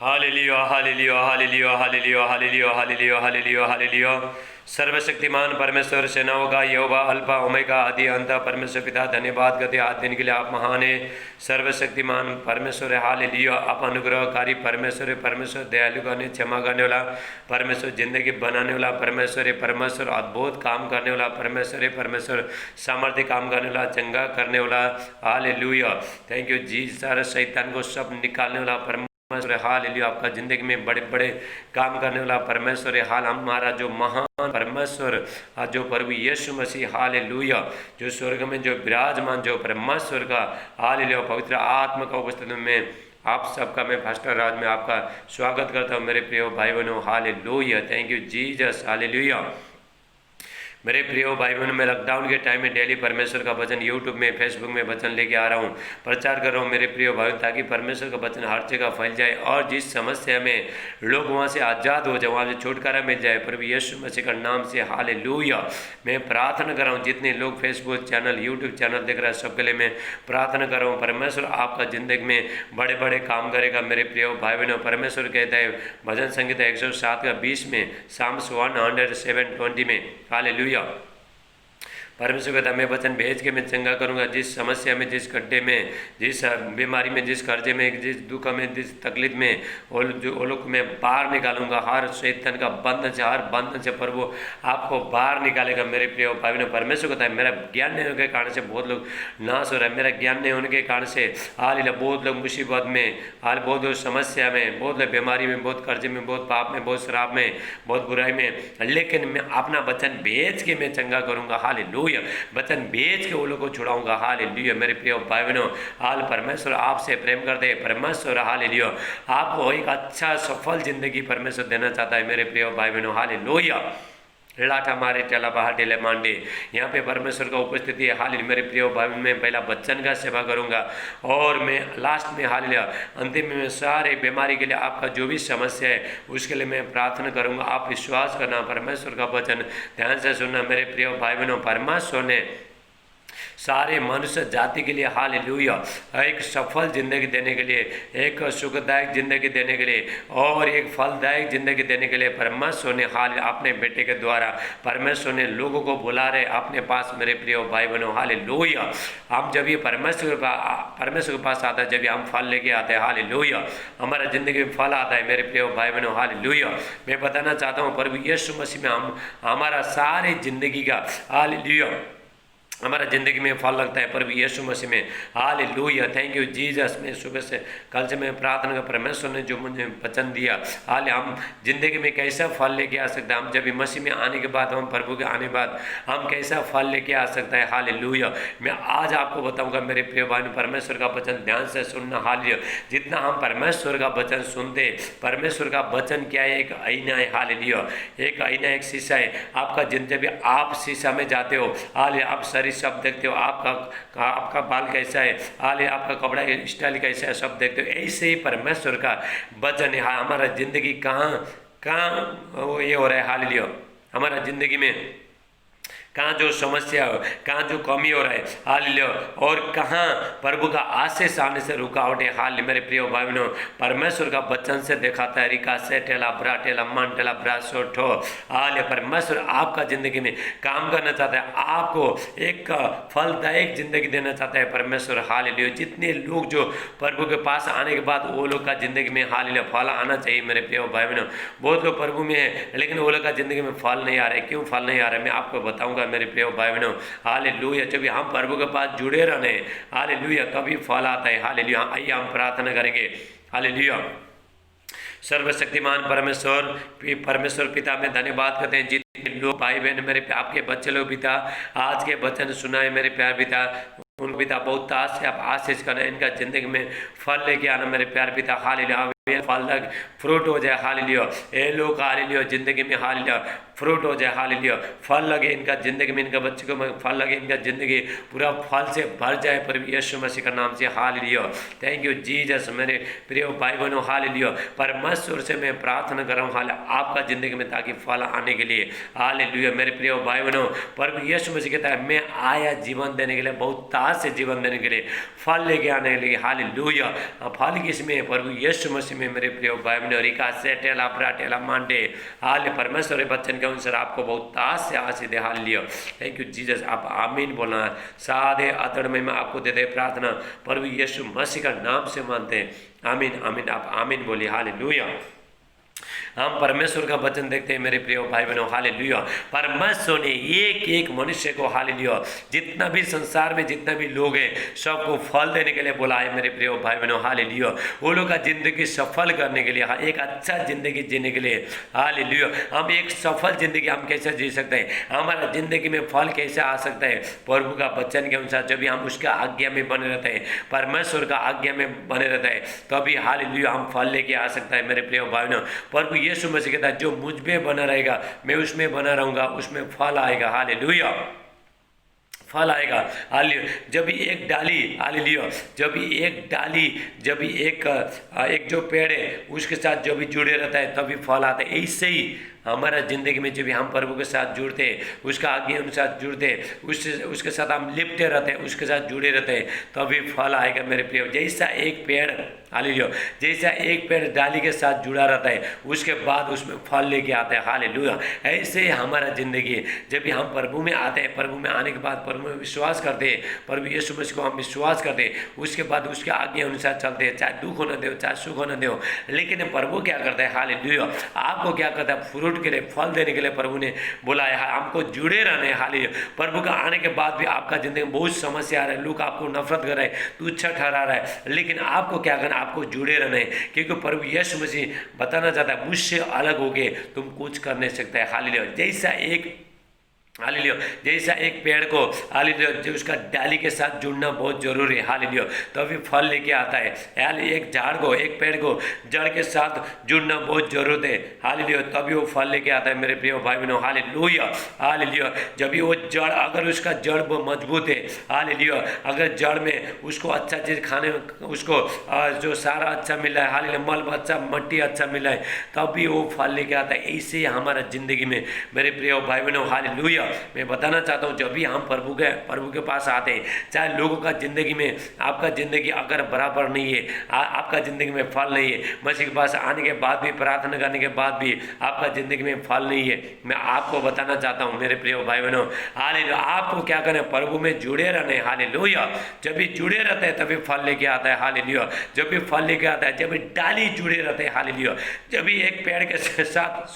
Hallelujah hallelujah hallelujah hallelujah hallelujah hallelujah hallelujah hallelujah. सर्वशक्तिमान परमेश्वर सेनाओं का यहोवा अल्फा ओमेगा आदि अंत परमेश्वर पिता धन्यवाद करते आज दिन के लिए आप महान है। सर्वशक्तिमान परमेश्वर है। हालेलुया। आप अनुग्रहकारी परमेश्वर है। परमेश्वर दयालु करने क्षमा करने वाला परमेश्वर, जिंदगी बनाने वाला परमेश्वर है। परमेश्वर अद्भुत काम करने वाला परमेश्वर है। परमेश्वर सामर्थ्य काम करने वाला, चंगा करने वाला। हालेलुया। थैंक यू जी। सारा शैतान को सब निकालने वाला परमेश्वर हालेलुया। आपका जिंदगी में बड़े बड़े काम करने वाला परमेश्वर है। हाल हमारा जो महान परमेश्वर जो प्रभु यीशु मसीह हालेलुया, जो स्वर्ग में जो विराजमान जो परमेश्वर का हालेलुया पवित्र आत्मा का उपस्थिति में आप सबका मैं पास्टर राज में आपका स्वागत करता हूँ मेरे प्रिय भाई बहनों। Hallelujah. Thank you Jesus. Hallelujah. मेरे प्रिय भाई बहन, मैं लॉकडाउन के टाइम में डेली परमेश्वर का वचन यूट्यूब में फेसबुक में वचन लेके आ रहा हूँ, प्रचार कर रहा हूँ मेरे प्रिय भाई, ताकि परमेश्वर का वचन हर जगह फैल जाए और जिस समस्या में लोग वहाँ से आज़ाद हो जाए, वहाँ से छुटकारा मिल जाए प्रभु यीशु मसीह का नाम से। हालेलुया। मैं प्रार्थना कर रहा हूँ जितने लोग फेसबुक चैनल यूट्यूब चैनल देख रहे हैं सबके लिए मैं प्रार्थना कर रहा हूँ परमेश्वर आपका ज़िंदगी में बड़े बड़े काम करेगा मेरे प्रिय भाई बहनों। परमेश्वर कहता है भजन संगीता 107 का 20 में, साम्स 107:20 में। हालेलुया। परमेश्वर कहता है मैं वचन भेज के मैं चंगा करूंगा, जिस समस्या में, जिस गड्ढे में, जिस बीमारी में, जिस कर्जे में, जिस दुख में, जिस तकलीफ में वो लोग मैं बाहर निकालूंगा। हर शैतान का बंधन से, हर बंधन से प्रभु आपको बाहर निकालेगा मेरे प्रिय भाई ने। परमेश्वर कहता है मेरा ज्ञान नहीं होने के कारण से बहुत लोग नाश हो रहा है, मेरा ज्ञान नहीं होने के कारण से हाल बहुत लोग मुसीबत में, हाल बहुत लोग समस्या में, बहुत लोग बीमारी में, बहुत कर्जे में, बहुत पाप में, बहुत शराब में, बहुत बुराई में, लेकिन मैं अपना वचन भेज के मैं चंगा करूंगा। हालेलुया। वचन भेज के वो लोग को छुड़ाऊंगा। हालेलुया। मेरे प्रिय भाई बहनों, हाल परमेश्वर आपसे प्रेम करते हैं। परमेश्वर हालेलुया आपको एक अच्छा सफल जिंदगी परमेश्वर देना चाहता है मेरे प्रिय भाई बहनों। हालेलुया। लाठा मारे टेला बाहर टेले मांडे, यहाँ पे परमेश्वर का उपस्थिति है। हाल मेरे प्रिय भाई, मैं पहला बच्चन का सेवा करूँगा और मैं लास्ट में हाल अंतिम में सारे बीमारी के लिए आपका जो भी समस्या है उसके लिए मैं प्रार्थना करूँगा। आप विश्वास करना, परमेश्वर का वचन ध्यान से सुनना मेरे प्रिय भाई बहनों। परमेश्वर ने सारे मनुष्य जाति के लिए हालेलुया एक सफल जिंदगी देने के लिए, एक सुखदायक जिंदगी देने के लिए और एक फलदायक जिंदगी देने के लिए परमेश्वर ने हाल अपने बेटे के द्वारा परमेश्वर ने लोगों को बुला रहे अपने पास मेरे प्रिय भाई बहनों। हालेलुया। हम जब ये परमेश्वर के पास आता है, जब ये हम फल लेके आते हैं, हालेलुया हमारा जिंदगी में फल आता है मेरे प्रिय भाई बहनों। हालेलुया। मैं बताना चाहता हूँ प्रभु यीशु मसीह में हम हमारा सारे जिंदगी का हालेलुया हमारा ज़िंदगी में फल लगता है प्रभु यीशु मसीह में। हालेलुया। Thank you Jesus. मैं सुबह से कल से मैं प्रार्थना कर परमेश्वर ने जो मुझे वचन दिया, हाल हम जिंदगी में कैसा फल लेके आ सकते हैं, हम जब मसीह में आने के बाद, हम प्रभु के आने के बाद हम कैसा फल लेके आ सकता है। हालेलुया। मैं आज आपको बताऊंगा मेरे प्रिय भाई, परमेश्वर का वचन ध्यान से सुनना। हालेलुया। जितना हम परमेश्वर का वचन सुनते, परमेश्वर का वचन क्या है, एक आईना है। हालेलुया। एक आईना, एक शीशा है आपका। जब भी आप शीशा में जाते हो, हाल आप सब देखते हो, आपका बाल कैसा है, हाल आपका कपड़ा स्टाइल कैसा है, सब देखते हो। ऐसे ही परमेश्वर का वचन है। हमारा जिंदगी कहाँ वो ये हो रहा है, हालेलुया हमारा जिंदगी में कहाँ जो समस्या हो, कहाँ जो कमी हो रहा है, हालेलुया, और कहाँ प्रभु का आशीष आने से रुकावट है। हाल मेरे प्रिय भाई बहनों, परमेश्वर का वचन से दिखाता है रिका से टेला ब्रा टेला मन टेला ब्रा सोठो। हाल परमेश्वर आपका जिंदगी में काम करना चाहता है, आपको एक फलदायक जिंदगी देना चाहता है परमेश्वर। हालेलुया। जितने लोग जो प्रभु के पास आने के बाद वो लोग का जिंदगी में हालेलुया फल आना चाहिए मेरे प्रिय भाई बहनों। बहुत लोग प्रभु में है लेकिन वो लोग का जिंदगी में फल नहीं आ रहे। क्यों फल नहीं आ रहे, मैं आपको बताऊंगा मेरे प्रिय भाई बहनों। हालेलुया। जब हम प्रभु के पास जुड़े रहने, हालेलुया कभी फल आता है। हालेलुया। आइए हम प्रार्थना करेंगे। हालेलुया। सर्वशक्तिमान परमेश्वर पिता में धन्यवाद करते हैं जितने लोग भाई बहन मेरे आपके बच्चे लोग पिता आज के वचन सुनाए मेरे प्यार पिता, उन पिता बहुत ताज से आप आशीष करें, इनका जिंदगी में फल लेके आना मेरे प्यार पिता। हालेलुया। फल लग फ्रूट हो जाए। हालेलुया। ए लोग हालेलुया जिंदगी में हालेलुया फ्रूट हो जाए। हालेलुया फल लगे इनका जिंदगी में, इनका बच्चे को फल लगे, इनका जिंदगी पूरा फल से भर जाए प्रभु यीशु मसीह का नाम से। हालेलुया। Thank you Jesus. मेरे प्रिय भाई बहनों, हालेलुया परमेश्वर से मैं प्रार्थना कर रहा हूँ हाल आपका जिंदगी में ताकि फल आने के लिए। हालेलुया। मेरे प्रिय भाई बहनों, प्रभु यीशु मसीह कहता है मैं आया जीवन देने के लिए, बहुत ताज से जीवन देने के लिए, फल लेके आने के लिए। हालेलुया। फल किसमें है, प्रभु यीशु मसीह मसीह में मेरे प्रिय भाई बहनों, रिका से टेला प्राटेला मांडे हाल परमेश्वर के वचन के अनुसार आपको बहुत ताश से आशीष दे। Hallelujah, thank you Jesus. आप आमीन बोलना है। सादे आदर में आपको दे दे प्रार्थना प्रभु यीशु मसीह का नाम से मानते हैं। आमीन आमीन। आप आमीन बोलिए। हालेलुया। हम परमेश्वर का वचन देखते हैं मेरे प्रिय भाई बहनों। हालेलुया। परमेश्वर ने एक एक मनुष्य को, हालेलुया, जितना भी संसार में जितना भी लोग हैं सबको फल देने के लिए बोला है मेरे प्रिय भाई बहनों। हालेलुया। वो लोग का जिंदगी सफल करने के लिए, एक अच्छा जिंदगी जीने के लिए। हालेलुया। हम एक सफल जिंदगी हम कैसे जी सकते हैं, हमारा जिंदगी में फल कैसे आ सकता है, प्रभु का वचन के अनुसार जब भी हम उसका आज्ञा में बने रहते हैं, परमेश्वर का आज्ञा में बने रहते हैं, तभी हालेलुया हम फल लेके आ सकता है मेरे प्रिय भाई बहनों। प्रभु यीशु मसीह कहता है जो मुझ में बना रहेगा मैं उसमें बना रहूंगा, उसमें फल आएगा। हालेलुया, फल आएगा। हालेलुया। जब भी एक डाली, हालेलुया, जब भी एक डाली, जब भी एक जो पेड़ है उसके साथ जो भी जुड़े रहता है तभी फल आता है। ऐसे ही हमारा ज़िंदगी में जब भी हम प्रभु के साथ जुड़ते हैं, उसका आज्ञा अनुसार जुड़ते हैं, उसके साथ हम लिपटे रहते हैं, उसके साथ जुड़े रहते हैं, तभी फल आएगा मेरे प्रिय। जैसा एक पेड़, हालेलुया, जैसा एक पेड़ डाली के साथ जुड़ा रहता है उसके बाद उसमें फल लेके आता है। हालेलुया। ऐसे ही हमारा ज़िंदगी है। जब भी हम प्रभु में आते हैं, प्रभु में आने के बाद प्रभु में विश्वास करते हैं, प्रभु यीशु मसीह को हम विश्वास करते हैं, उसके बाद उसके आज्ञा अनुसार चलते हैं, चाहे दुख होना दे चाहे सुख होना दे। लेकिन प्रभु क्या करता है, हालेलुया, आपको क्या करता है, फ्रूट के लिए, फल देने के लिए प्रभु ने बुलाया है। हमको जुड़े रहने। हालेलुया। प्रभु का आने के बाद भी आपका जिंदगी में बहुत समस्या आ रहा है, लोग आपको नफरत कर रहे हैं, तुच्छ ठहरा रहा है, लेकिन आपको क्या करना, आपको जुड़े रहना है, क्योंकि प्रभु यीशु मसीह बताना चाहता है मुझसे अलग होके तुम कुछ कर नहीं सकते। हालेलुया। जैसा एक, हालेलुया, जैसा एक पेड़ को, हालेलुया, जो उसका डाली के साथ जुड़ना बहुत जरूरी है। हालेलुया, तभी फल लेके आता है। यार एक झाड़ को, एक पेड़ को जड़ के साथ जुड़ना बहुत जरूरत है। हालेलुया, तभी वो फल लेके आता है मेरे प्रिय भाई बहनों। हालेलुया। हालेलुया। जब भी वो जड़, अगर उसका जड़ मजबूत है, हालेलुया, अगर जड़ में उसको अच्छा चीज़ खाने, उसको जो सारा अच्छा मिला है, हालेलुया, मल अच्छा, मट्टी अच्छा मिला है, तभी वो फल लेके आता है। ऐसे ही हमारा जिंदगी में मेरे प्रिय भाई बहनों, हालेलुया, मैं बताना चाहता हूँ जब भी हम प्रभु के पास आते हैं, चाहे लोगों का जिंदगी में, आपका जिंदगी अगर बराबर नहीं है, आपका जिंदगी में फल नहीं है, मसीह के पास आने के बाद भी, प्रार्थना करने के बाद भी आपका जिंदगी में फल नहीं है, मैं आपको बताना चाहता हूँ मेरे प्रिय भाई बहनों, हालेलुया, आपको क्या करना है, प्रभु में जुड़े रहने। हालेलुया। जब भी जुड़े रहते हैं तभी फल लेके आता है। हालेलुया। जब भी फल लेके आता है, जब भी डाली जुड़े रहते हैं। हालेलुया। जब भी एक पेड़ के साथ,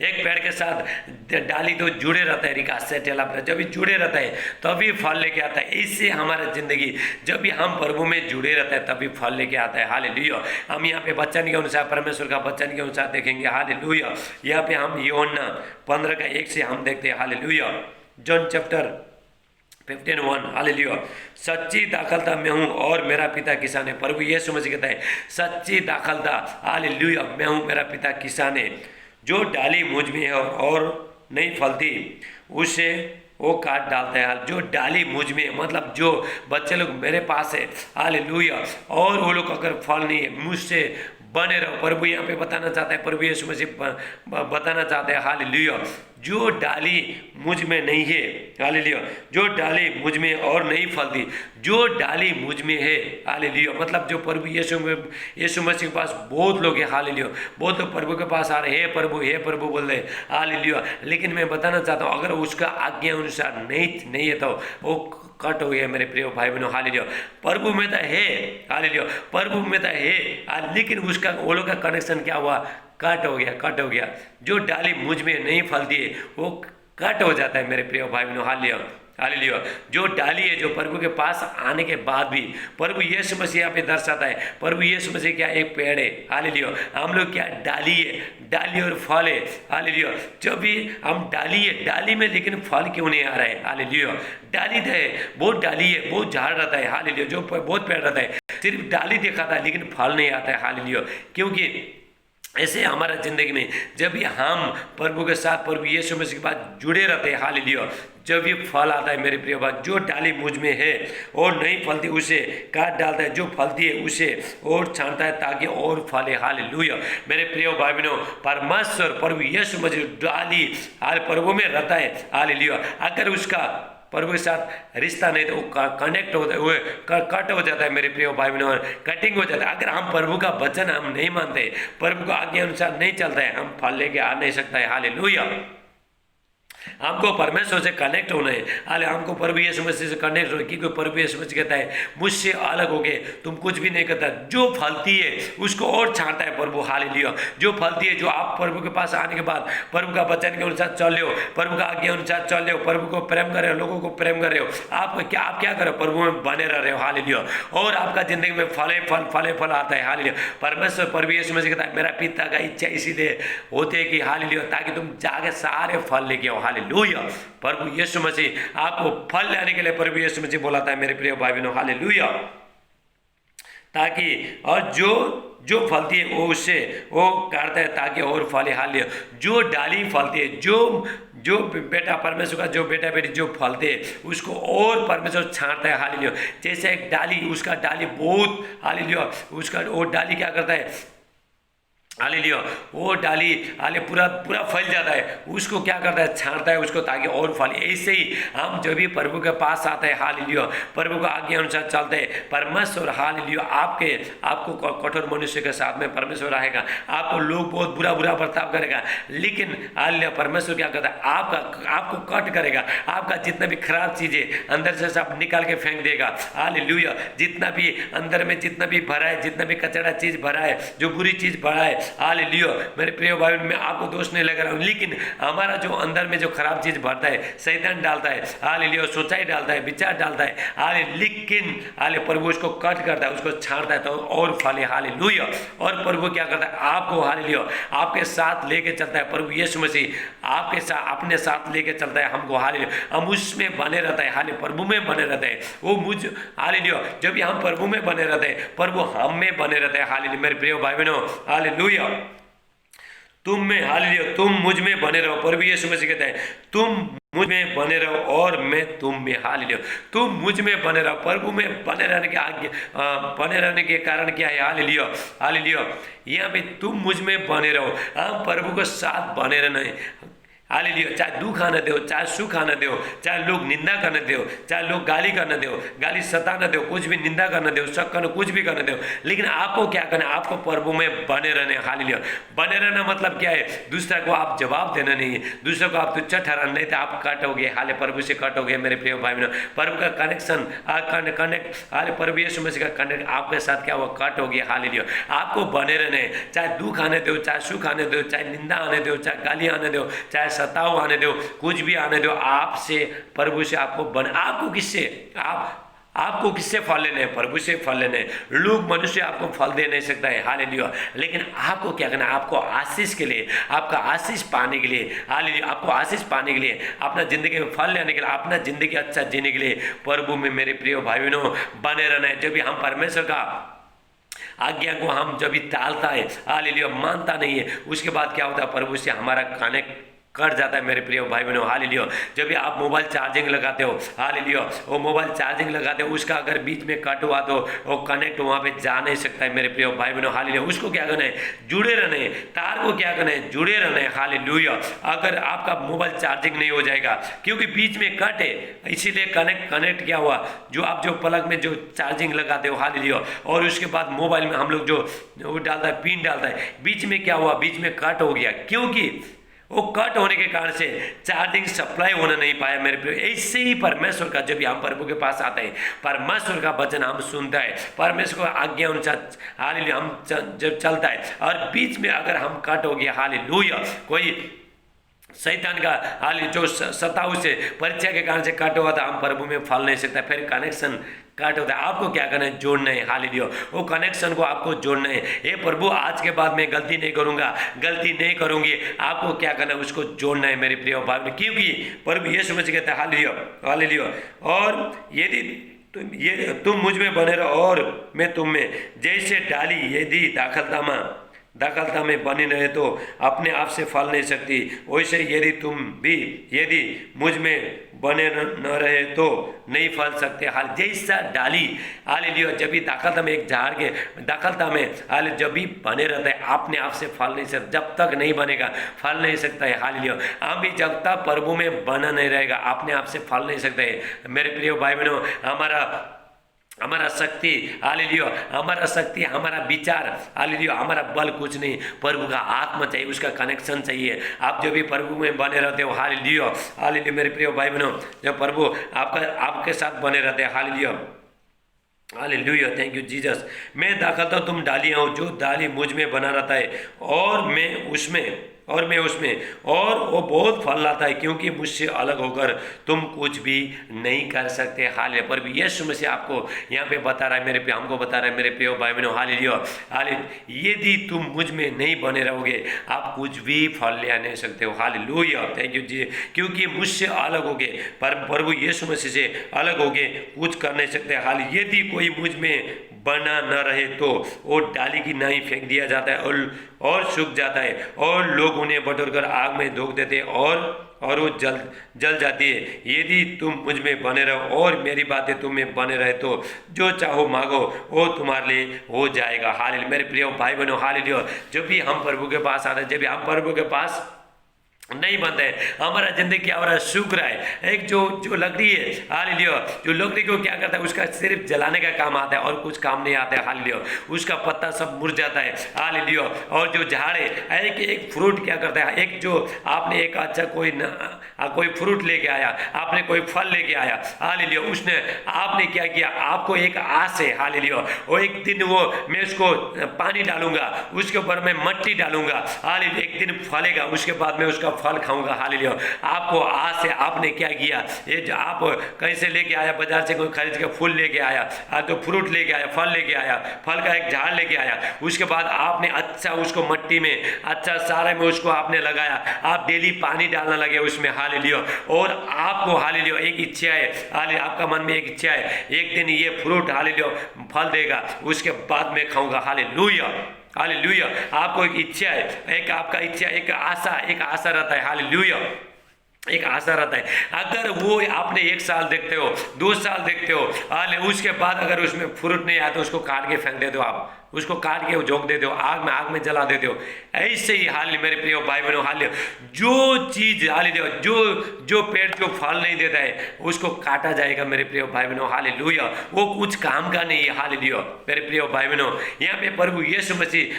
एक पेड़ के साथ डाली तो जुड़े रहता है, रिका से टेला, जब भी जुड़े रहता है तभी फल लेके आता है। इससे हमारा जिंदगी, जब भी हम प्रभु में जुड़े रहते हैं तभी फल लेके आता है। हालेलुया। हम यहाँ पे वचन के अनुसार, परमेश्वर का वचन के अनुसार देखेंगे। हालेलुया। यहाँ पे हम यूहन्ना 15:1 से हम देखते हैं। हालेलुया। John chapter 15:1। हालेलुया। सच्ची दाखलता मैं हूँ और मेरा पिता किसान है। प्रभु यीशु मसीह कहता है सच्ची दाखलता, हालेलुया, मैं हूँ, मेरा पिता किसान है। जो डाली मुझ में है और नहीं फलती उसे वो काट डालता है। जो डाली मुझ में, मतलब जो बच्चे लोग मेरे पास है, हालेलुया, और वो लोग अगर फल नहीं है, मुझसे बने रहो। प्रभु यहाँ पे बताना चाहता है, प्रभु यीशु मसीह बताना चाहते हैं, हालेलुया, जो डाली मुझ में नहीं है, हालेलुया, जो डाली मुझ में और नहीं फलती, जो डाली मुझ में है, हालेलुया, मतलब जो प्रभु यीशु मसीह के पास बहुत लोग हैं, हालेलुया, बहुत लोग प्रभु के पास आ रहे हैं, हे प्रभु बोल रहे, हालेलुया, लेकिन मैं बताना चाहता हूँ अगर उसका आज्ञा अनुसार नहीं है तो वो कट हो गया मेरे प्रिय भाई बहनों। हालेलुया। प्रभु में तो है, हालेलुया, प्रभु में तो है, लेकिन उसका वो लोग का कनेक्शन क्या हुआ, कट हो गया। जो डाली मुझ में नहीं फलती है वो कट हो जाता है मेरे प्रिय भाई बहनों। हालेलुया। जो डाली है, जो प्रभु के पास आने के बाद भी, प्रभु यीशु मसीह यहाँ पे दर्शाता है, प्रभु यीशु मसीह क्या एक पेड़ है, हालेलुया, हम लोग क्या डाली है, डाली और फल है, हालेलुया। जब भी हम डाली है, डाली में लेकिन फल क्यों नहीं आ रहा है, हालेलुया, डाली तो है, बहुत डाली है, बहुत झाड़ रहता है, हालेलुया, जो बहुत पेड़ रहता है, सिर्फ डाली देखा था लेकिन फल नहीं आता है, हालेलुया, क्योंकि ऐसे हमारा जिंदगी में जब भी हम प्रभु के साथ, प्रभु यीशु मसीह के बाद जुड़े रहते हैं, हालेलुया, जब ये फल आता है मेरे प्रिय बात, जो डाली मुझ में है और नहीं फलती उसे काट डालता है, जो फलती है उसे और छांटता है ताकि और फले। हालेलुया। मेरे प्रिय भाई बहनों, परमेश्वर प्रभु यीशु मसीह डाली प्रभु में रहता है, हालेलुया, अगर उसका प्रभु के साथ रिश्ता नहीं तो वो कनेक्ट होता है, वो कट हो जाता है मेरे प्रिय भाई बहनों, कटिंग हो जाता है। अगर हम प्रभु का वचन हम नहीं मानते, प्रभु का आज्ञा अनुसार नहीं चलते हैं, हम फल लेके आ नहीं सकता है। हालेलुया। हमको परमेश्वर से कनेक्ट होना है। हाले हमको प्रभु यीशु मसीह से कनेक्ट होना है, क्योंकि प्रभु यीशु मसीह कहता है मुझसे अलग हो गए तुम कुछ भी नहीं करता। जो फलती है उसको और छांटता है प्रभु। हालेलुया। जो फलती है, जो आप प्रभु के पास आने के बाद प्रभु का वचन के अनुसार चल रहे हो, प्रभु का आज्ञा अनुसार चल रहे हो, प्रभु को प्रेम कर रहे हो, लोगों को प्रेम कर रहे हो, आप क्या कर रहे हो, प्रभु में बने रह रहे हो। हालेलुया। और आपका जिंदगी में फले फल आता है। हालेलुया। परमेश्वर प्रभु यीशु मसीह कहता है मेरा पिता का इच्छा इसीलिए होते है कि हालेलुया, ताकि तुम जाके सारे फल लेके आओ। हालेलुया। प्रभु यीशु मसीह आपको फल लाने के लिए प्रभु यीशु मसीह बोलाता है मेरे प्रिय भाई बहनों। हालेलुया। ताकि और जो फलती है वो उससे वो काटता है ताकि और फले। हालेलुया। जो डाली फलती है, जो बेटा परमेश्वर का जो बेटा बेटी जो फलते हैं उसको और परमेश्वर छांटता है। हालेलुया। जैसे एक डाली, उसका डाली बहुत, हालेलुया, उसका वो डाली क्या करता है, हालेलुया, वो डाली पूरा फैल जाता है, उसको क्या करता है, छांटता है उसको ताकि और फल। ऐसे ही हम जब भी प्रभु के पास आते हैं, हालेलुया, प्रभु का आज्ञा अनुसार चलते हैं, परमेश्वर हालेलुया आपको कठोर मनुष्य के साथ में परमेश्वर आएगा, आपको लोग बहुत बुरा बर्ताव करेगा, लेकिन हालेलुया परमेश्वर क्या करता है, आपको कट करेगा, आपका जितना भी खराब चीजें अंदर से सब निकाल के फेंक देगा। हालेलुया। जितना भी अंदर में जितना भी भरा है, जितना भी कचरा चीज भरा है, जो बुरी चीज भरा है, हालेलुया मेरे प्रिय भाई, मैं आपको दोष नहीं लगा रहा हूं, लेकिन हमारा जो अंदर में जो खराब चीज भरता है, शैतान डालता है, हालेलुया, सोचाई डालता है, विचार डालता है, लेकिन प्रभु उसको कट करता है, उसको छांटता है तो और फले। हालेलुया। और प्रभु क्या करता है, आपको हालेलुया आपके साथ लेके चलता है। प्रभु यीशु मसीह आपके साथ अपने साथ लेके चलता है हमको। हालेलुया। हम उसमें बने रहता है, हालेलुया प्रभु में बने रहते हैं, वो हालेलुया जब भी हम प्रभु में बने रहते हैं, प्रभु हम में बने रहते हैं। हालेलुया मेरे प्रिय भाई बहनों। हालेलुया। तुम में, हालेलुया, तुम मुझ में बने रहो। प्रभु यीशु मसीह कहता है तुम मुझ में बने रहो और मैं तुम में। हालेलुया। तुम मुझ में बने रहो। प्रभु में बने रहने के बने रहने के कारण क्या है, हालेलुया, हालेलुया, यहाँ पे तुम मुझ में बने रहो। हम प्रभु के साथ बने रहना है। हालेलुया। चाहे दुख आने दो, चाहे सुख आने दो, चाहे लोग निंदा करने दो, चाहे लोग गाली करने दो, गाली सताने दो, कुछ भी निंदा करने दो, शक करने, कुछ भी करने दो, लेकिन आपको क्या करना है, आपको प्रभु में बने रहने। हालेलुया। बने रहना मतलब क्या है, दूसरे को आप जवाब देना नहीं है, दूसरे को आप तुच्छ ठहराना नहीं, तो आप कटोगे। हाले प्रभु से कटोगे मेरे प्रिय भाई बहनों। प्रभु का कनेक्शन कनेक्ट, हाले प्रभु यीशु मसीह का कनेक्ट आपके साथ क्या हुआ, कट हो गया। हालेलुया। आपको बने रहने, चाहे दुख आने दो, चाहे सुख आने दो, चाहे निंदा आने दो, चाहे गाली आने दो, चाहे सताव आने दो, कुछ भी आने दो, आपसे प्रभु से आपको आपको किससे आपको किससे फल लेने हैं, प्रभु से फल लेने हैं। लोग मनुष्य आपको फल दे नहीं सकता है। हालेलुया। लेकिन आपको क्या करना है, आपको आशीष के लिए, आपका आशीष पाने के लिए, हालेलुया, आपको आशीष पाने के लिए, अपना जिंदगी में फल लेने के लिए, अपना जिंदगी अच्छा जीने के लिए प्रभु में मेरे प्रिय भाई बहनों बने रहना है। जब भी हम परमेश्वर का आज्ञा को हम जब भी टालता है, हालेलुया, मानता नहीं है, उसके बाद क्या होता है, प्रभु से हमारा कनेक्ट कट जाता है मेरे प्रिय भाई बहनों। हालेलुया। जब भी आप मोबाइल चार्जिंग लगाते हो, हालेलुया, वो मोबाइल चार्जिंग लगाते हो, उसका अगर बीच में कट हुआ तो वो कनेक्ट वहाँ पे जा नहीं सकता है मेरे प्रिय भाई बहनों। हालेलुया। उसको क्या करना है, जुड़े रहना है, तार को क्या करना है, जुड़े रहना है। हालेलुया। अगर आपका मोबाइल चार्जिंग नहीं हो जाएगा, क्योंकि बीच में कट है, इसीलिए कनेक्ट क्या हुआ, जो आप जो प्लग में जो चार्जिंग लगाते हो, हालेलुया, और उसके बाद मोबाइल में हम लोग जो वो डालता है, पिन डालता है, बीच में क्या हुआ, बीच में कट हो गया, क्योंकि वो कट होने के कारण से चार्जिंग सप्लाई होना नहीं पाया मेरे प्रिय। ऐसे ही परमेश्वर का जब हम प्रभु के पास आते हैं, परमेश्वर का वचन हम सुनता है, परमेश्वर का आज्ञा अनुसार हालेलुया हम जब चलता है, और बीच में अगर हम कट हो गया, हालेलुया, कोई शैतान का हाल जो सताऊ से परीक्षा के कारण से कट हुआ था, हम प्रभु में फल नहीं सकता, फिर कनेक्शन कट होता है। आपको क्या करना है, जोड़ना है। हालेलुया। वो कनेक्शन को आपको जोड़ना है। हे प्रभु, आज के बाद मैं गलती नहीं करूंगा, गलती नहीं करूंगी, आपको क्या करना है, उसको जोड़ना है मेरे प्रिय भाई, क्योंकि प्रभु यीशु मसीह कहता है, हालेलुया, हालेलुया, और यदि तुम मुझ में बने रहो और मैं तुम में, जैसे डाली यदि दाखलता में दाखलता में बनी रहे तो अपने आप से फल नहीं सकती। वैसे यदि तुम भी यदि मुझ में बने न रहे तो नहीं फल सकते। हाल जैसा डाली हालेलुया जब भी दाखलता में एक झाड़ के दाखलता में हाल जब भी बने रहता है अपने आप से फल नहीं सकता, जब तक नहीं बनेगा फल नहीं सकता है। हालेलुया हम भी जब तक प्रभु में बना नहीं रहेगा अपने आप से फल नहीं सकते है। मेरे प्रिय भाई बहनों हमारा शक्ति हालेलुया हमारा विचार हालेलुया हमारा बल कुछ नहीं, प्रभु का आत्मा चाहिए, उसका कनेक्शन चाहिए। आप जो भी प्रभु में बने रहते हो हालेलुया मेरे प्रिय भाई बहनों जब प्रभु आपके साथ बने रहते हैं हालेलुया थैंक यू जीसस। मैं दाखलता तुम डालियाँ हो, जो डाली मुझ में बना रहता है और मैं उसमें और वो बहुत फल लाता है, क्योंकि मुझसे अलग होकर तुम कुछ भी नहीं कर सकते। हालेलुया पर भी यीशु मसीह आपको यहाँ पे बता रहा है हमको बता रहा है मेरे प्रिय भाई बहनों हालेलुया यदि तुम मुझ में नहीं बने रहोगे आप कुछ भी फल ले नहीं सकते हो। हालेलुया थैंक यू जी, क्योंकि मुझसे अलग होगे पर प्रभु यीशु मसीह से अलग होगे कुछ कर नहीं सकते। यदि कोई मुझ में बना न रहे तो वो डाली की नहीं फेंक दिया जाता है और सूख जाता है और लोग उन्हें बटोरकर आग में धोख देते हैं और वो जल जाती है। यदि तुम मुझ में बने रहो और मेरी बातें तुम में बने रहे तो जो चाहो मांगो वो तुम्हारे लिए हो जाएगा। हालेलुया मेरे प्रिय भाई बहनों हालेलुया जब भी हम प्रभु के पास आते हैं, जब भी हम प्रभु के पास नहीं बनते हैं हमारा जिंदगी क्या हो रहा है सूख रहा है। एक जो लकड़ी है हालेलुया जो लकड़ी को क्या करता है उसका सिर्फ जलाने का काम आता है और कुछ काम नहीं आता है। हालेलुया उसका पत्ता सब मुड़ जाता है। हालेलुया और जो झाड़ है एक फ्रूट क्या करता है, एक जो आपने एक अच्छा कोई फ्रूट लेके आया, आपने कोई फल लेके आया हालेलुया उसने आपने क्या किया, आपको एक आस है हालेलुया वो एक दिन वो मैं उसको पानी डालूंगा उसके ऊपर मैं मट्टी डालूंगा हालेलुया एक दिन फलेगा उसके बाद मैं उसका फल खाऊंगा। हालेलुया आपको आस है, आपने क्या किया, ये जो आप कहीं से लेके आया बाजार से कोई खरीद के फूल लेके आया तो फ्रूट लेके आया, फल लेके आया, फल का एक झाड़ लेके आया, उसके बाद आपने अच्छा उसको मट्टी में अच्छा सारे में उसको आपने लगाया, आप डेली पानी डालना लगे उसमें हालेलुया और आपको हालेलुया एक इच्छा है हालेलुया आपका मन में एक इच्छा है एक दिन ये फ्रूट हालेलुया फल देगा उसके बाद मैं खाऊंगा। हालेलुया आपको एक इच्छा है, एक आपका इच्छा एक आशा रहता है। हालेलुया एक आशा रहता है। अगर वो आपने 1 साल देखते हो 2 साल देखते हो उसके बाद अगर उसमें फ्रूट नहीं आया तो उसको काट के फेंक देते हो, आप उसको काट के झोंक देते हो, आग में जला देते हो। ऐसे ही हाल मेरे प्रिय भाई बहनों हाल जो चीज हालेलुया जो पेड़ जो फल नहीं देता है उसको काटा जाएगा मेरे प्रिय भाई बहनों हालेलुया वो कुछ काम का नहीं है। हालेलुया मेरे प्रिय भाई बहनों यहाँ पे प्रभु यीशु मसीह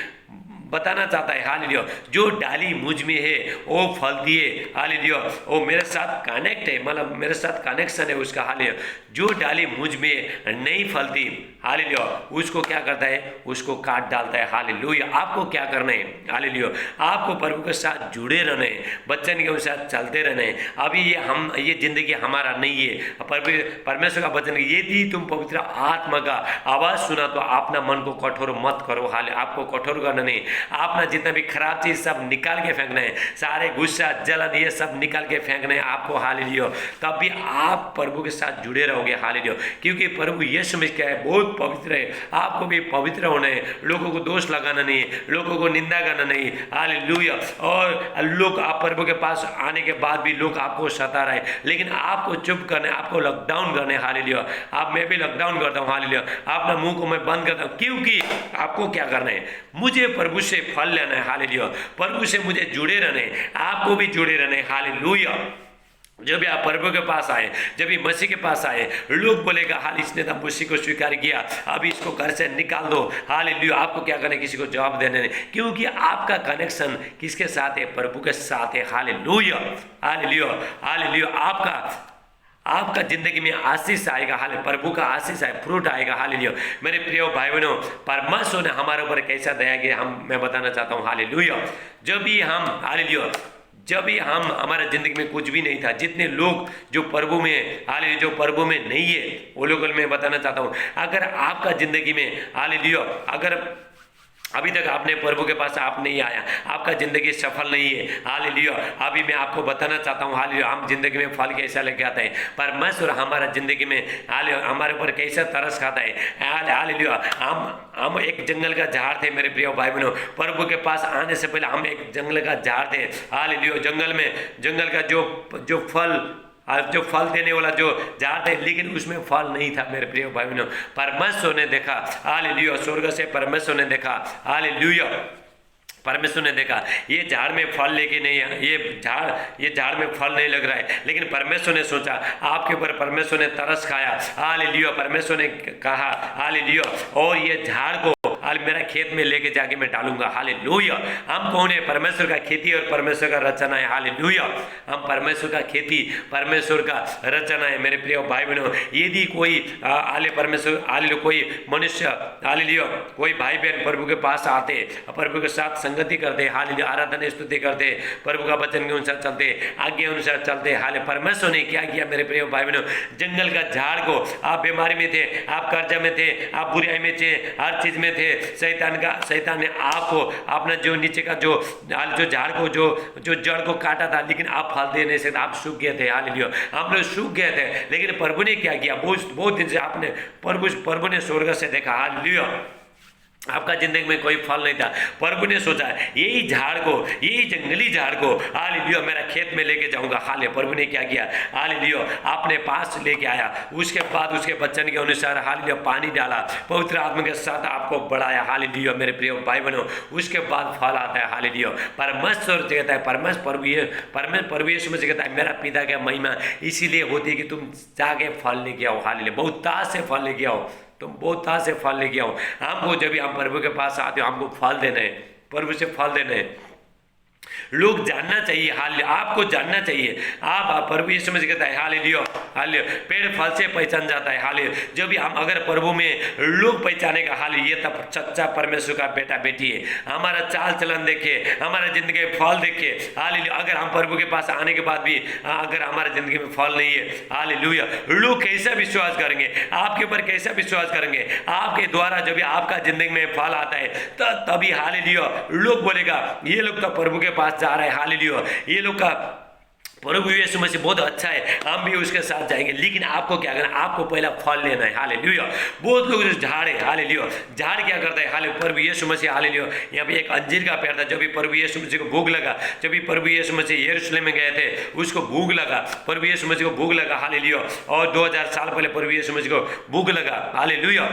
बताना चाहता है हालेलुया जो डाली मुझ में है वो फल दिए हालेलुया वो मेरे साथ कनेक्ट है, मतलब मेरे साथ कनेक्शन है उसका। हालेलुया जो डाली मुझ में नहीं फलती हालेलुया उसको क्या करता है उसको काट डालता है। हालेलुया आपको क्या करना है हालेलुया आपको प्रभु के साथ जुड़े रहना है, बच्चन के साथ चलते रहना है। अभी ये जिंदगी हमारा नहीं है, परमेश्वर का वचन यदि तुम पवित्र आत्मा का आवाज सुना तो अपना मन को कठोर मत करो। हालेलुया आपको कठोर करना नहीं, अपना जितना भी खराब चीज सब निकाल के फेंकना है, सारे गुस्सा जलन ये सब निकाल के फेंकना है आपको। हालेलुया तब भी आप प्रभु के साथ जुड़े रहोगे। हालेलुया क्योंकि प्रभु यीशु मसीह क्या है बहुत पवित्र है, आपको भी पवित्र होना है, लोगों को दोष लगाना नहीं है, लोगों को निंदा करना नहीं। हालेलुया और लोग आप प्रभु के पास आने के बाद भी लोग आपको सता रहे लेकिन आपको चुप करना है, आपको लॉकडाउन करना है। हालेलुया मैं भी लॉकडाउन करता हूँ। हालेलुया अपना मुंह को मैं बंद करता हूँ क्योंकि आपको क्या करना है मुझे प्रभु से फल लेना है। हालेलुया प्रभु से मुझे जुड़े रहना है, आपको भी जुड़े रहना है। हालेलुया जब भी आप प्रभु के पास आए, जब भी मसीह के पास आए, लोग बोलेगा हाल इसने तो मसीह को स्वीकार किया अभी इसको घर से निकाल दो। हालेलुया आपको क्या करना है किसी को जवाब देने नहीं, क्योंकि आपका कनेक्शन किसके साथ है प्रभु के साथ है। हालेलुया हालेलुया हालेलुया आपका जिंदगी में आशीष आएगा। हाले प्रभु का आशीष आए फ्रूट आएगा। हालेलुया मेरे प्रिय भाई बहनों परमेश्वर ने हमारे ऊपर कैसा दया किया मैं बताना चाहता हूँ। हालेलुया जब भी हम हमारे जिंदगी में कुछ भी नहीं था, जितने लोग जो प्रभु में हालेलुया जो प्रभु में नहीं है वो लोग मैं बताना चाहता हूँ अगर आपका जिंदगी में हालेलुया अगर अभी तक आपने प्रभु के पास आप नहीं आया, आपका ज़िंदगी सफल नहीं है, हालेलुया। अभी मैं आपको बताना चाहता हूँ, हालेलुया, हम जिंदगी में फल कैसा लेके आते हैं, परमेश्वर हमारा ज़िंदगी में हालेलुया हमारे ऊपर कैसा तरस खाता है, हालेलुया। हम एक जंगल का झाड़ थे मेरे प्रिय भाई बहनों, प्रभु के पास आने से पहले हम एक जंगल का झाड़ थे, हालेलुया। जंगल का जो फल देने वाला जो झाड़ थे, लेकिन उसमें फल नहीं था मेरे प्रिय भाई बहनों। परमेश्वर ने देखा, हालेलुया, स्वर्ग से परमेश्वर ने देखा, हालेलुया, परमेश्वर ने देखा ये झाड़ में फल लेके नहीं है, ये झाड़ में फल नहीं लग रहा है, लेकिन परमेश्वर ने सोचा, आपके ऊपर परमेश्वर ने तरस खाया, हालेलुया। परमेश्वर ने कहा, हालेलुया, और ये झाड़ को मेरा खेत में लेके जाके मैं डालूंगा, हालेलुया। हम कौन है? परमेश्वर का खेती और परमेश्वर का रचना है, हालेलुया। हम परमेश्वर का खेती, परमेश्वर का रचना है मेरे प्रिय भाई बहनों। यदि कोई कोई मनुष्य, हालेलुया, कोई भाई बहन प्रभु के पास आते, प्रभु के साथ संगति करते, हालेलुया, आराधना स्तुति करते, प्रभु का वचन के अनुसार चलते, आज्ञा अनुसार चलते, हाले परमेश्वर ने क्या किया मेरे प्रिय भाई बहनों? जंगल का झाड़ को, आप बीमारी में थे, आप कर्जा में थे, आप बुराई में थे, हर चीज में थे, शैतान ने आपको अपना जो नीचे का जो झाड़ को जो जड़ को काटा था, लेकिन आप फल दे नहीं सकते, आप सूख गए थे, हालेलुया। हम लोग सूख गए थे, लेकिन प्रभु ने क्या किया? बहुत दिन से आपने प्रभु ने स्वर्ग से देखा, हालेलुया, आपका जिंदगी में कोई फल नहीं था। प्रभु ने सोचा यही झाड़ को, यही जंगली झाड़ को, हालेलुया, मेरा खेत में लेके जाऊंगा, हाले। प्रभु ने क्या किया? हालेलुया, अपने पास लेके आया, उसके बाद उसके वचन के अनुसार, हालेलुया, पानी डाला, पवित्र आत्मा के साथ आपको बढ़ाया, हालेलुया मेरे प्रिय भाई बहनों। उसके बाद फल आता है, हालेलुया। परमेश्वर कहता है, प्रभु यीशु मसीह कहता है, मेरा पिता का महिमा इसीलिए होती है कि तुम जाके फल लेके आओ, हालेलुया, बहुत ताज से फल लेके आओ, तुम बहुत ताज से फल लेके आओ। हमको जब भी हम प्रभु के पास आते हो, हमको फल देना है, प्रभु से फल देना है। लोग जानना चाहिए, हालेलुया, आपको जानना चाहिए। आप प्रभु यीशु मसीह कहता है, हालेलुया, हालेलुया, पेड़ फल से पहचान जाता है, हालेलुया। जब भी हम अगर प्रभु में लोग पहचानेगा, हालेलुया, ये तब सच्चा परमेश्वर का बेटा बेटी है। हमारा चाल चलन देखे, हमारा जिंदगी में फल देखे, हालेलुया। अगर हम प्रभु के पास आने के बाद भी अगर हमारे जिंदगी में फल नहीं है, हालेलुया, लोग कैसा विश्वास करेंगे? आपके ऊपर कैसा विश्वास करेंगे? आपके द्वारा जब भी आपका जिंदगी में फल आता है, तभी हालेलुया लोग बोलेगा, ये लोग तो प्रभु के पास जा रहा है, हालेलुया, ये लोग का प्रभु यीशु मसीह बहुत अच्छा है, हम भी उसके साथ जाएंगे। लेकिन आपको क्या करना? आपको पहला फल लेना है, हालेलुया। बहुत लोग जो झाड़ है, हालेलुया, झाड़ क्या करता है? हालेलुया, प्रभु यीशु मसीह, हालेलुया। यहाँ पे एक अंजीर का पेड़ था, जब भी प्रभु यीशु मसीह को भूख लगा, जब भी प्रभु यीशु मसीह यरूशलेम में गए थे, उसको भूख लगा, प्रभु यीशु मसीह को भूख लगा, हालेलुया। और 2000 साल पहले प्रभु यीशु मसीह को भूख लगा, हालेलुया,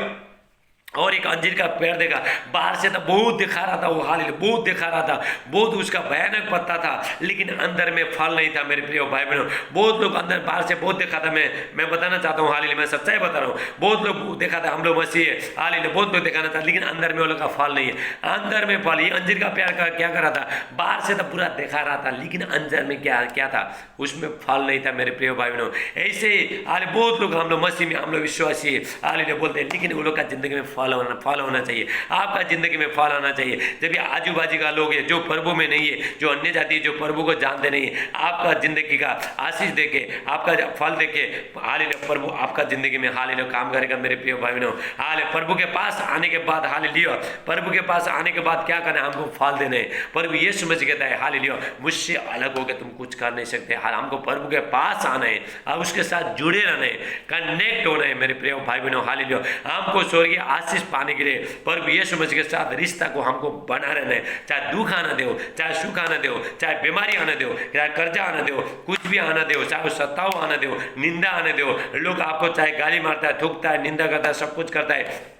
और एक अंजीर का पेड़ देखा, बाहर से तो बहुत दिखा रहा था वो, हालेलुया, बहुत दिखा रहा था, बहुत उसका भयानक पत्ता था, लेकिन अंदर में फल नहीं था मेरे प्रिय भाई बहनों। बहुत लोग अंदर, बाहर से बहुत देखा था, मैं बताना चाहता हूँ, हालेलुया, मैं सच्चाई बता रहा हूँ। बहुत लोग देखा था, हम लोग मसीह है, हालेलुया, बहुत लोग दिखाना था, लेकिन अंदर में वो लोग का फल नहीं है। अंदर में फल, ये अंजीर का पेड़ का क्या कर रहा था? बाहर से तो पूरा दिखा रहा था, लेकिन अंदर में क्या था? उसमें फल नहीं था मेरे प्रिय भाई बहनों। ऐसे बहुत लोग, हम लोग मसीह में, हम लोग विश्वासी है, हालेलुया बोलते हैं, लेकिन वो लोग का जिंदगी में फल होना चाहिए। आपका जिंदगी में फल आना चाहिए। जब ये आजू बाजू का लोग है जो प्रभु में नहीं है, जो अन्य जाति जो प्रभु को जानते नहीं है, आपका जिंदगी का आशीष देके, आपका फल देके, हालेलुया, प्रभु आपका जिंदगी में, हालेलुया, काम करेगा मेरे प्रिय भाई बहनों। हालेलुया, प्रभु के पास आने के बाद, हालेलुया, प्रभु के पास आने के बाद क्या करना है? हमको फल देना है। प्रभु यीशु मसीह कहता है, हालेलुया, मुझसे अलग होकर तुम कुछ कर नहीं सकते। हमको प्रभु के पास आना है और उसके साथ जुड़े रहना है, कनेक्ट होना है मेरे प्रिय भाई बहनों, हालेलुया। हमको स्वर्गीय आशीष पाने के लिए प्रभु यीशु मसीह के साथ रिश्ता को हमको बना रहना है। चाहे दुख आना दो, चाहे सुख आना दो, चाहे बीमारी आना दो, चाहे कर्जा आना दो, कुछ भी आना दो, चाहे सत्ताव आना दो, निंदा आने दो, लोग आपको चाहे गाली मारता है, थूकता है, निंदा करता है, सब कुछ करता है,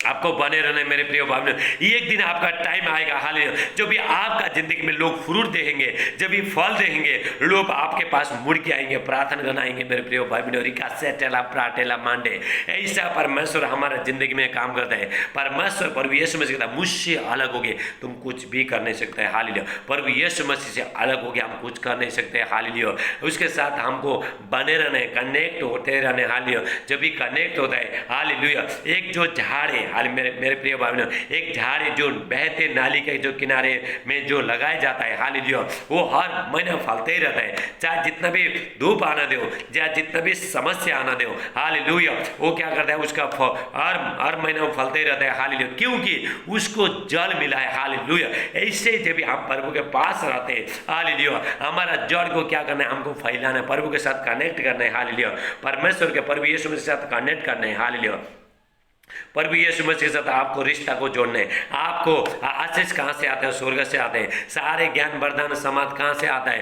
आपको बने रहना है मेरे प्रिय भाई। एक दिन आपका टाइम आएगा, हालेलुया, जो भी आपका जिंदगी में लोग फ्रूट देंगे, जब भी फल देंगे, लोग आपके पास मुड़ के आएंगे, प्रार्थना करना आएंगे मेरे प्रिय भाई बहनों। रिका सेटेला प्राटेला मांडे, ऐसा परमेश्वर हमारा जिंदगी में काम करता है। परमेश्वर प्रभु यीशु मसीह कहता है, मुझसे अलग हो गए तुम कुछ भी कर नहीं सकते, हालेलुया। प्रभु यीशु मसीह से अलग हो गए हम कुछ कर नहीं सकते, हालेलुया। उसके साथ हमको बने रहने, कनेक्ट होते रहने, हालेलुया। जब भी कनेक्ट होता है, हालेलुया, एक जो झाड़ है, हाल मेरे प्रिय भाई बहनों, एक झाड़ जो बहते नाली के जो किनारे में जो लगाया जाता है, हालेलुया, वो हर महीने फलते ही रहता है, चाहे जितना भी धूप आना दो, चाहे जितना भी समस्या आना दो, हालेलुया, वो क्या करता है, उसका हर महीने वो फलते ही रहता है, हालेलुया, क्योंकि उसको जल मिला है, हालेलुया। ऐसे जब हम प्रभु के पास रहते हैं, हालेलुया, हमारा जड़ को क्या करना है, हमको फैलाना है, प्रभु के साथ कनेक्ट करना है, हालेलुया, परमेश्वर के प्रभु यीशु मसीह के साथ कनेक्ट करना है, हालेलुया, प्रभु यीशु मसीह के साथ आपको रिश्ता को जोड़ने, आपको आशीष कहाँ से आता है, स्वर्ग से आते हैं, सारे ज्ञान वरदान समाज कहाँ से आता है,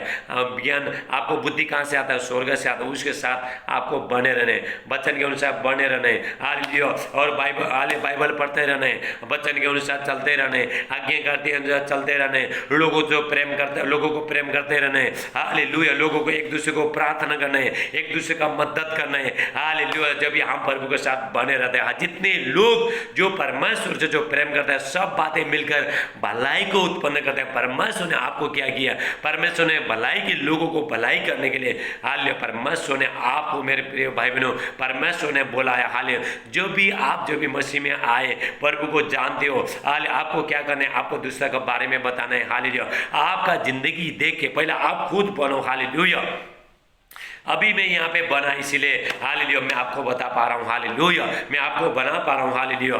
ज्ञान आपको बुद्धि कहाँ से आता है, स्वर्ग से आता है, उसके साथ आपको बने रहने, वचन के अनुसार बने रहने, हालेलुया, और बाइबल पढ़ते रहने, वचन के अनुसार चलते रहने, आज्ञाकारी अनुसार चलते रहने, लोगों को प्रेम करते रहने, हालेलुया, लोगों को एक दूसरे को प्रार्थना करना है, एक दूसरे का मदद करना है, हालेलुया, जब हम प्रभु के साथ बने रहते हैं, जितने लोग जो परमेश्वर से जो प्रेम करते हैं, सब बातें मिलकर भलाई को उत्पन्न करते हैं। परमेश्वर ने आपको क्या किया, परमेश्वर ने भलाई के लोगों को भलाई करने के लिए, हालेलुया, परमेश्वर ने आपको, मेरे प्रिय भाई बहनों, परमेश्वर ने बोला है, हालेलुया, जो भी मसीह में आए, प्रभु को जानते हो, हालेलुया, आपको क्या करना है, आपको दूसरा के बारे में बताना है, हालेलुया, आपका जिंदगी देख के पहले आप खुद बनो, हालेलुया। अभी मैं यहाँ पे बना इसीलिए, हालेलुया, मैं आपको बता पा रहा हूँ, हालेलुया, मैं आपको बना पा रहा हूँ, हालेलुया,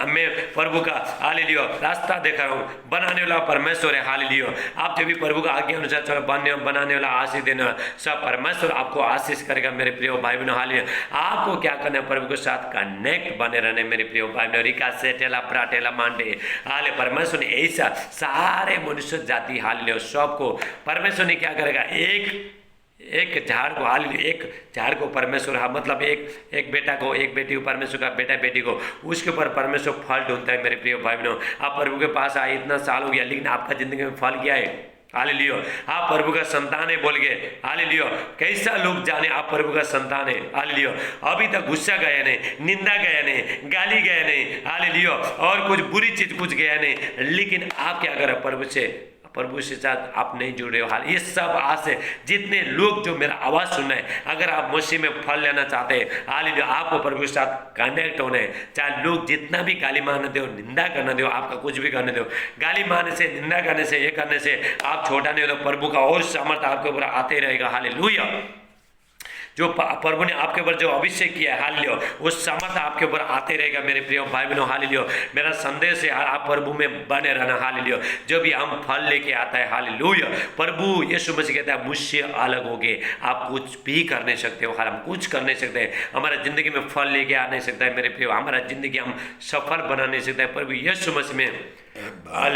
मैं प्रभु का, हालेलुया, रास्ता दिखा रहा हूँ, बनाने वाला परमेश्वर है, हालेलुया, आप जब भी प्रभु का आज्ञा अनुसार चलो, बनाने वाला आशीष देने वाला सब परमेश्वर आपको आशीष करेगा, मेरे प्रिय भाई बहनों, हालेलुया, आपको क्या करना है, प्रभु के साथ कनेक्ट बने रहने, मेरे प्रिय भाई बहनों, रिका से टेला प्राटेला मांडे, हाले परमेश्वर ने ऐसा सारे मनुष्य जाति, हालेलुया, सबको परमेश्वर ने क्या करेगा, एक झाड़ को, हालेलुया, एक झाड़ को परमेश्वर, मतलब एक बेटा को, एक बेटी को, परमेश्वर का बेटा बेटी को, उसके ऊपर परमेश्वर फल ढूंढता है, मेरे प्रिय भाई बहनों, आप प्रभु के पास आए, इतना साल हो गया, लेकिन आपका जिंदगी में फल क्या है, हालेलुया, आप प्रभु का संतान है बोल गए, हालेलुया, कैसा लोग जाने आप प्रभु का संतान है, हालेलुया, अभी तक गुस्सा गया नहीं, निंदा गया नहीं, गाली गया नहीं, हालेलुया, और कुछ बुरी चीज कुछ गया नहीं, लेकिन आप क्या करें, प्रभु से साथ आप नहीं जुड़ रहे हो, हाल ये सब आज से जितने लोग जो मेरा आवाज़ सुन रहे हैं, अगर आप मसीह में फल लेना चाहते हैं, हालेलुया, आपको प्रभु के साथ कनेक्ट होना है, चाहे लोग जितना भी गाली मारने दो, निंदा करने दो, आपका कुछ भी करने दो, गाली मारने से, निंदा करने से, ये करने से आप छोटा नहीं हो, तो प्रभु का और सामर्थ्य आपके ऊपर आते रहेगा, हालेलुया, जो प्रभु ने आपके ऊपर जो अभिषेक किया है, हालेलुया, वो सामर्थ्य आपके ऊपर आते रहेगा, मेरे प्रिय भाई बहनों, हालेलुया, मेरा संदेश है, आप प्रभु में बने रहना, हालेलुया, जो भी हम फल लेके आता है, हालेलुया, प्रभु यीशु मसीह कहता है, मुझसे अलग हो गए आप कुछ भी कर नहीं सकते हो, हम कुछ कर नहीं सकते, हमारा जिंदगी में फल लेके आ नहीं सकता है, मेरे प्रिय, हमारा जिंदगी हम सफल बना नहीं सकता है, प्रभु यीशु मसीह में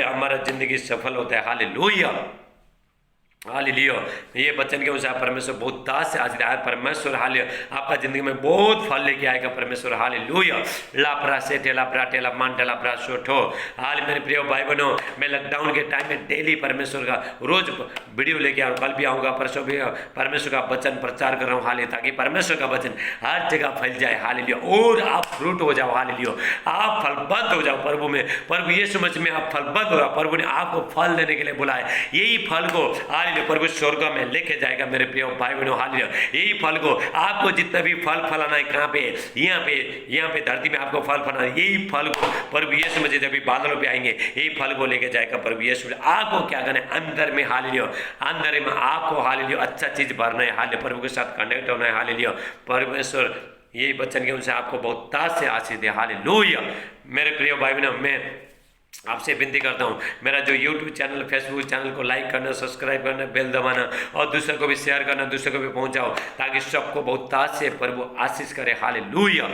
हमारा जिंदगी सफल होता है, हालेलुया, हालेलुया, ये वचन के अनुसार परमेश्वर बहुत दास से आज परमेश्वर, हालेलुया, आपका जिंदगी में बहुत फल लेके आएगा परमेश्वर, हालेलुया, लापरा से टेला प्राटेला मांटेला प्रा सोठो, हाल मेरे प्रिय भाई बहनों, मैं लॉकडाउन के टाइम में डेली परमेश्वर का रोज वीडियो लेके आऊँ, कल भी आऊँगा, परसों भी परमेश्वर का वचन प्रचार कर रहा हूँ, हालेलुया, ताकि परमेश्वर का वचन हर जगह फैल जाए, हालेलुया, और आप फ्रूट हो जाओ, हालेलुया, आप फलबद्ध हो जाओ प्रभु में, प्रभु यीशु मसीह में आप फलबद्ध हो जाओ, प्रभु ने आपको फल देने के लिए बुलाया, यही फल को, हालेलुया, प्रभु स्वर्ग में लेके जाएगा, मेरे प्रिय भाई बहनों, हालेलुया, यही फल को आपको जितना भी फल फलाना है, कहाँ पे, यहाँ पे धरती में आपको फल फलाना है, यही फल को प्रभु यीशु मसीह जब भी बादलों पे आएंगे, यही फल को लेके जाएगा प्रभु यीशु, आपको क्या करना है, अंदर में, हालेलुया, अंदर में आपको, हालेलुया, अच्छा चीज भरना है, हालेलुया, प्रभु के साथ कनेक्ट होना है, हालेलुया, परमेश्वर यही वचन के अनुसार आपको बहुत ताज से आशीष दे, हालेलुया, मेरे प्रिय भाई बहनों, मैं आपसे विनती करता हूँ, मेरा जो YouTube चैनल, फेसबुक चैनल को लाइक करना, सब्सक्राइब करना, बेल दबाना, और दूसरे को भी शेयर करना, दूसरे को भी पहुँचाओ, ताकि सबको बहुत ताज से प्रभु आशीष करे, हालेलुया,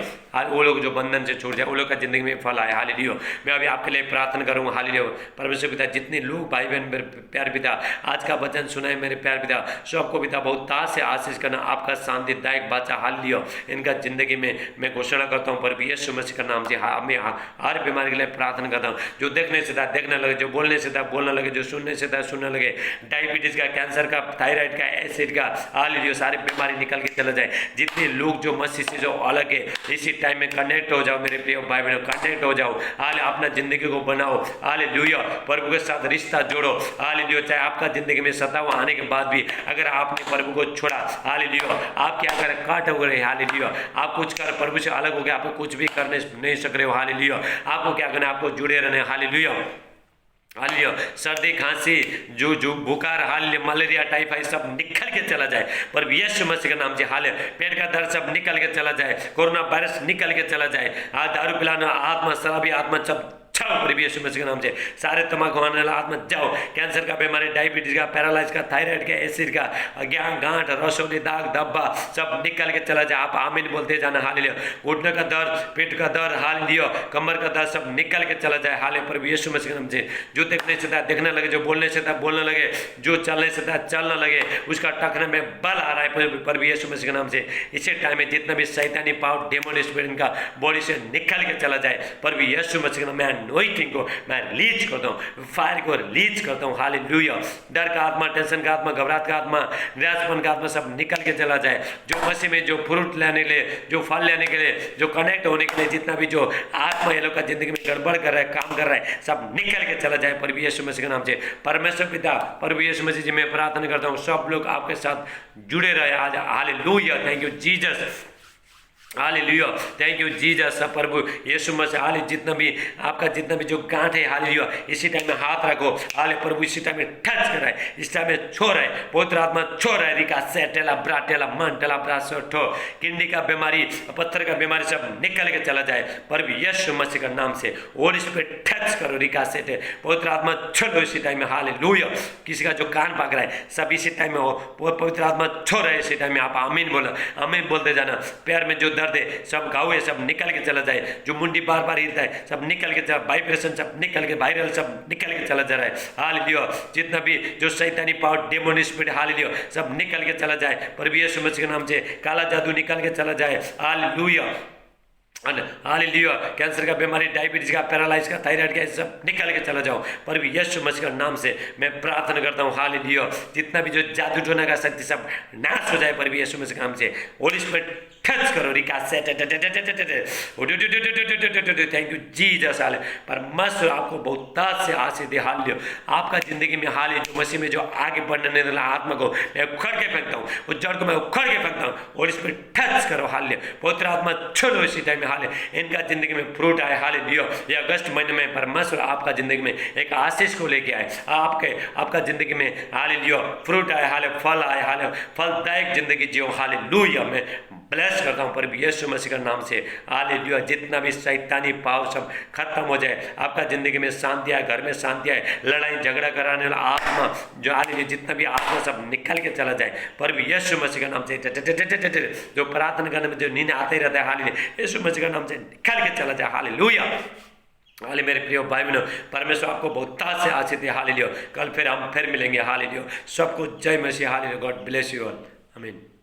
वो लोग जो बंधन से छूट जाए, वो लोग का जिंदगी में फल आए, हालेलुया, मैं अभी आपके लिए प्रार्थना करूँगा, हालेलुया, परमेश्वर पिता, जितने लोग भाई बहन मेरे प्यार पिता आज का वचन सुना है, मेरे प्यार पिता सबको पिता बहुत ताज से आशीष करना, आपका शांतिदायक बाचा, हालेलुया, इनका जिंदगी में मैं घोषणा करता हूँ, प्रभु यीशु मसीह का नाम से, मैं हर बीमारी के लिए प्रार्थना करता हूँ, जो देखने से था देखने लगे, जो बोलने से था बोलने लगे, जो सुनने से था सुनने लगे, डायबिटीज का, कैंसर का, थायराइड का, एसिड का, हालेलुया, सारी बीमारी निकल के चला जाए। जितने लोग जो मसीह से जो अलग है, इसी टाइम में कनेक्ट हो जाओ मेरे प्रिय भाई बहनों, कनेक्ट हो जाओ। हाल अपना जिंदगी को बनाओ, हालेलुया, प्रभु के साथ रिश्ता जोड़ो, हालेलुया। चाहे आपका जिंदगी में सताव आने के बाद भी अगर आपने प्रभु को छोड़ा, हालेलुया, आप क्या करें, काट हो गए, हालेलुया, आप कुछ कर प्रभु से अलग हो गए, आप कुछ भी करने नहीं सक रहे हो, हालेलुया, आपको क्या करना है, आपको जुड़े रहने, हालेलुया, हालेलुया। सर्दी, खांसी, जो बुखार, हालेलुया, मलेरिया, टाइफाइड सब निकल के चला जाए पर यीशु मसीह के नाम से, हालेलुया। पेट का दर्द सब निकल के चला जाए, कोरोना वायरस निकल के चला जाए, दारू पिलाना आत्मा, शराबी आत्मा सब जाओ प्रभु यीशु मसीह के नाम से। सारे तम्बाकू खाने वाला आत्मा जाओ, कैंसर का बीमारी, डायबिटीज का, पैरालाइज का, थायराइड का, एसिड का, गांठ, रसौली, दाग, धब्बा सब निकल के चला जाए। आप आमीन बोलते जाना, हालेलुया। घुटने का दर्द, पेट का दर्द, हालेलुया, कमर का दर्द सब निकल के चला जाए, हालेलुया, प्रभु यीशु मसीह के नाम से। जो देखने से था देखने लगे, जो बोलने से था बोलने लगे, जो चलने से था चलने लगे, उसका टखने में बल आ रहा है प्रभु यीशु मसीह के नाम से। इसी टाइम में जितना भी शैतानी पावर, डेमन स्पिरिट इनका बॉडी से निकल के चला जाए प्रभु यीशु मसीह के नाम में। अनॉइंटिंग को मैं रिलीज करता हूँ, फायर को रिलीज करता हूँ, हालेलुया। डर का आत्मा, टेंशन का आत्मा, घबराहट का आत्मा, निराशपन का आत्मा सब निकल के चला जाए। जो मसीह में जो फ्रूट लेने के लिए, जो फल लेने के लिए, जो कनेक्ट होने के लिए जितना भी जो आत्मा ये लोग का जिंदगी में गड़बड़ कर रहा है, काम कर रहा है, सब निकल के चला जाए प्रभु यीशु मसीह के नाम से। परमेश्वर पिता, प्रभु यीशु मसीह जी मैं प्रार्थना करता हूँ सब लोग आपके साथ जुड़े रहे आज, hallelujah. Thank you Jesus, hallelujah, thank you Jesus, प्रभु यीशु मसीह। हाले जितना भी आपका जितना भी जो गांठ है, हालेलुया, इसी टाइम में हाथ रखो, हाले प्रभु इसी टाइम में टच कर रहा है, इस टाइम में छो रहा है, पवित्र आत्मा छो रहा है। रिका सेटेला ब्राटेला मंटेला ब्रासोठो, किडनी का बीमारी, पत्थर का बीमारी सब निकल के चला जाए प्रभु यीशु मसीह का नाम से। और इस पे टच करो, रिका सेटे, पवित्र आत्मा छोड़ो इसी टाइम में, हालेलुया। किसी का जो कान पक रहा है सब इसी टाइम में हो, पवित्र आत्मा छो रहा है इसी टाइम में। आप आमीन बोलो, आमीन बोलते जाना। पैर में जो दर्द है सब घाव है सब निकल के चला जाए, जो मुंडी बार बार हिलता है सब निकल के चला, वाइब्रेशन सब निकल के, वायरल सब निकल के चला जा रहा है, हालेलुया। जितना भी जो शैतानी पावर, डेमन स्पिरिट, हालेलुया, सब निकल के चला जाए प्रभु यीशु मसीह के नाम से। काला जादू निकल के चला जाए, हालेलुया, हालेलुया। कैंसर का बीमारी, डायबिटीज का, पैरालाइज का, थायराइड का, सब निकल के चला जाओ प्रभु यीशु मसीह के नाम से मैं प्रार्थना करता हूँ, हालेलुया। जितना भी जो जादू टोना का शक्ति सब नाश हो जाए प्रभु यीशु मसीह के नाम से। होली स्पिरिट टच करो, रिका से थैंक यू जीसस, हाले। परमेश्वर आपको बहुत से आशीष दे, हालेलुया। आपका जिंदगी में हाल जो मसीह में जो आगे बढ़ने वाला आत्मा को मैं उखड़ के फेंकता हूँ, उस जड़ को मैं उखड़ के फेंकता हूँ, और इस पर टच करो, हालेलुया। पवित्र आत्मा छोड़ो इसी टाइम में, हाले। इनका जिंदगी में फ्रूट आए, हालेलुया। ये अगस्त महीने में परमेश्वर आपका जिंदगी में एक आशीष को लेके आए, आपका जिंदगी में, हालेलुया, फ्रूट आए, हाले, फल आए, हाले, फलदायक जिंदगी जियो, हालेलुया। मैं ब्लेस करता हूँ प्रभु यीशु मसीह के नाम से, हालेलुया। जितना भी शैतानी पाव सब खत्म हो जाए, आपका जिंदगी में शांति आए, घर में शांति आए, लड़ाई झगड़ा कराने वाला आत्मा जो, हालेलुया, जितना भी आत्मा सब निकल के चला जाए प्रभु यीशु मसीह के नाम से। जो प्रार्थना करने में जो नींद आते रहता है, हालेलुया, यीशु मसीह के नाम से निकल के चला जाए, हालेलुया। हाले मेरे प्रिय भाई बहनों, परमेश्वर आपको बहुत से आशीष दे, हालेलुया। कल फिर हम फिर मिलेंगे, हालेलुया। सबको जय मसीह, hallelujah. God bless you all, आमीन।